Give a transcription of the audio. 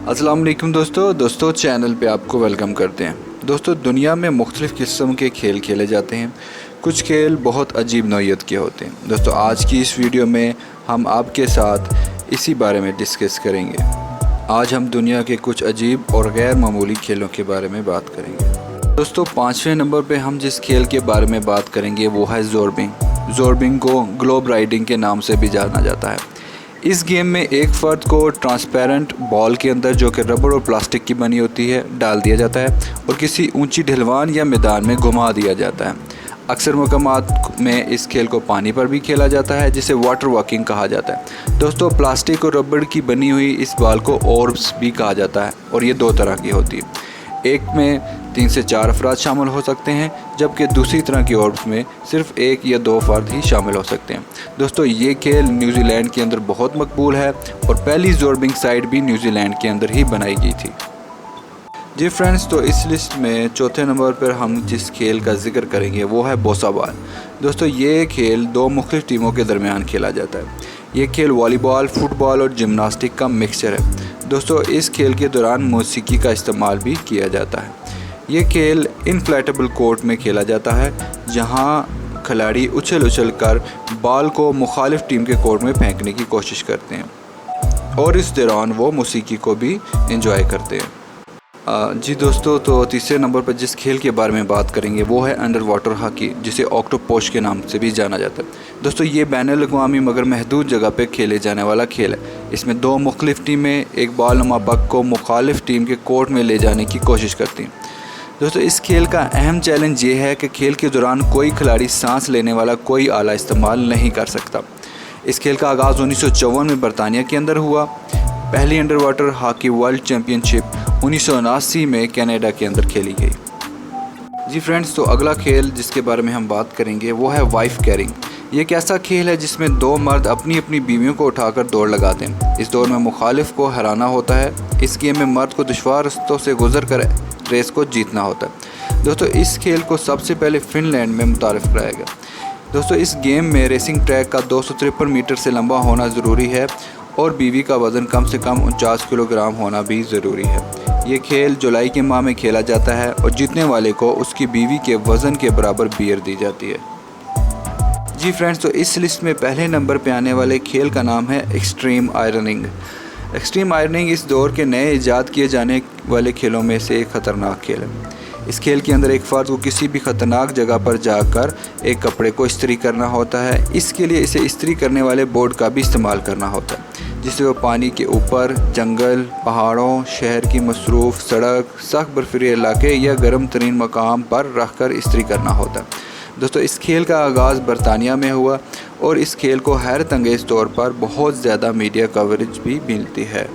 अस्सलाम वालेकुम दोस्तों चैनल पे आपको वेलकम करते हैं। दोस्तों दुनिया में मुख्तलिफ़ किस्म के खेल खेले जाते हैं। कुछ खेल बहुत अजीब नौइयत के होते हैं। दोस्तों आज की इस वीडियो में हम आपके साथ इसी बारे में डिस्कस करेंगे। आज हम दुनिया के कुछ अजीब और गैर मामूली खेलों के बारे में बात करेंगे। दोस्तों 5वें नंबर पे हम जिस खेल के बारे में बात करेंगे वो है ज़ोरबिंग। ज़ोरबिंग को ग्लोब राइडिंग के नाम से भी जाना जाता है। इस गेम में एक फ़र्द को ट्रांसपेरेंट बॉल के अंदर, जो कि रबड़ और प्लास्टिक की बनी होती है, डाल दिया जाता है और किसी ऊंची ढलवान या मैदान में घुमा दिया जाता है। अक्सर मकामात में इस खेल को पानी पर भी खेला जाता है, जिसे वाटर वॉकिंग कहा जाता है। दोस्तों प्लास्टिक और रबड़ की बनी हुई इस बॉल को ऑर्ब्स भी कहा जाता है और ये 2 तरह की होती है। एक में 3 से 4 अफराद शामिल हो सकते हैं, जबकि दूसरी तरह की ऑर्ब्स में सिर्फ 1 या 2 फ़र्द ही शामिल हो सकते हैं। दोस्तों ये खेल न्यूजीलैंड के अंदर बहुत मकबूल है और पहली ज़ोरबिंग साइट भी न्यूजीलैंड के अंदर ही बनाई गई थी। जी फ्रेंड्स, तो इस लिस्ट में चौथे नंबर पर हम जिस खेल का जिक्र करेंगे वो है बोसा बॉल। दोस्तों ये खेल 2 मुख्तलिफ़ टीमों के दरमियान खेला जाता है। ये खेल वॉलीबॉल, फुटबॉल और जिम्नास्टिक का मिक्सचर है। दोस्तों इस खेल के दौरान मौसीकी का इस्तेमाल भी किया जाता है। ये खेल इनफ्लेटेबल कोर्ट में खेला जाता है, जहां खिलाड़ी उछल कर बॉल को मुखालिफ टीम के कोर्ट में फेंकने की कोशिश करते हैं और इस दौरान वो मौसीकी को भी एंजॉय करते हैं। जी दोस्तों, तो तीसरे नंबर पर जिस खेल के बारे में बात करेंगे वो है अंडर वाटर हॉकी, जिसे ऑक्टोपस के नाम से भी जाना जाता है। दोस्तों ये बैनुल-अक़वामी मगर महदूद जगह पे खेले जाने वाला खेल है। इसमें 2 मुख्तलिफ़ टीमें एक बॉल नुमा पक को मुखालिफ टीम के कोर्ट में ले जाने की कोशिश करती हैं। दोस्तों इस खेल का अहम चैलेंज ये है कि खेल के दौरान कोई खिलाड़ी सांस लेने वाला कोई आला इस्तेमाल नहीं कर सकता। इस खेल का आगाज़ 1954 में बरतानिया के अंदर हुआ। पहली under water hockey world championship 1979 में कनाडा के अंदर खेली गई। जी फ्रेंड्स, तो अगला खेल जिसके बारे में हम बात करेंगे वो है वाइफ कैरिंग। ये एक ऐसा खेल है जिसमें 2 मर्द अपनी अपनी बीवियों को उठाकर दौड़ लगाते हैं। इस दौड़ में मुखालिफ को हराना होता है। इस गेम में मर्द को दुश्वार रस्तों से गुजर कर रेस को जीतना होता है। दोस्तों इस खेल को सबसे पहले फिनलैंड में मुतारिफ कराया गया। दोस्तों इस गेम में रेसिंग ट्रैक का 253 मीटर से लंबा होना ज़रूरी है और बीवी का वज़न कम से कम 49 किलोग्राम होना भी ज़रूरी है। ये खेल जुलाई के माह में खेला जाता है और जीतने वाले को उसकी बीवी के वज़न के बराबर बियर दी जाती है। जी फ्रेंड्स, तो इस लिस्ट में पहले नंबर पे आने वाले खेल का नाम है एक्सट्रीम आयरनिंग। एक्सट्रीम आयरनिंग इस दौर के नए इजाद किए जाने वाले खेलों में से एक ख़तरनाक खेल है। इस खेल के अंदर एक फ़र्द को किसी भी ख़तरनाक जगह पर जाकर एक कपड़े को इस्त्री करना होता है। इसके लिए इसे इस्त्री करने वाले बोर्ड का भी इस्तेमाल करना होता है, जिसे वो पानी के ऊपर, जंगल, पहाड़ों, शहर की मसरूफ़ सड़क, सख्त बर्फीले इलाके या गर्म तरीन मकाम पर रख कर इस्त्री करना होता है। दोस्तों इस खेल का आगाज़ बरतानिया में हुआ और इस खेल को हैरत अंगेज़ तौर पर बहुत ज़्यादा मीडिया कवरेज भी मिलती है।